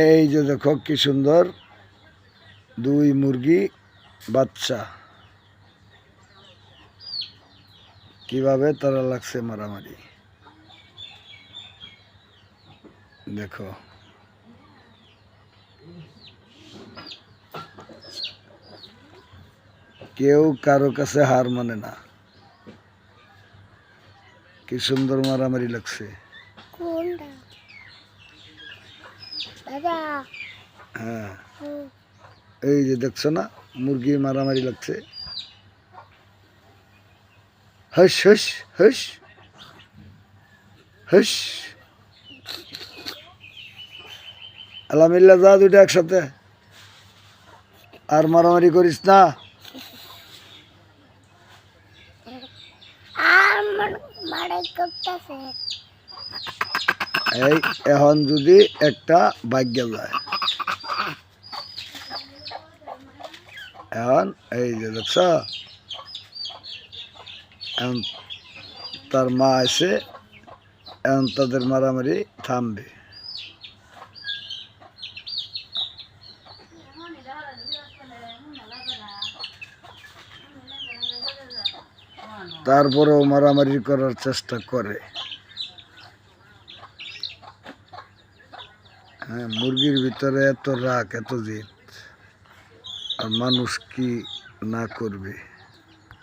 এই যে দেখো কি সুন্দর দুই মুরগি বাচ্চা, কিভাবে তারা লাগছে মারামারি দেখো। কেউ কারো কাছে হার মানে না, কি সুন্দর মারামারি লাগছে। হ্যাঁ, এই যে দেখছো না মুরগি মারামারি লাগছে। হস হস হস হস, আলহামদুলিল্লাহ, যা দুইটা একসাথে, আর মারামারি করিস না। এই এখন যদি একটা ভাগ্য যায়, এখন এই যে দেখছ, এখন তার মা আছে, এখন তাদের মারামারি থামবে। তারপরেও মারামারি করার চেষ্টা করে। হ্যাঁ, মুরগির ভিতরে এত রাগ, এত জিদ, আর মানুষ কি না করবে।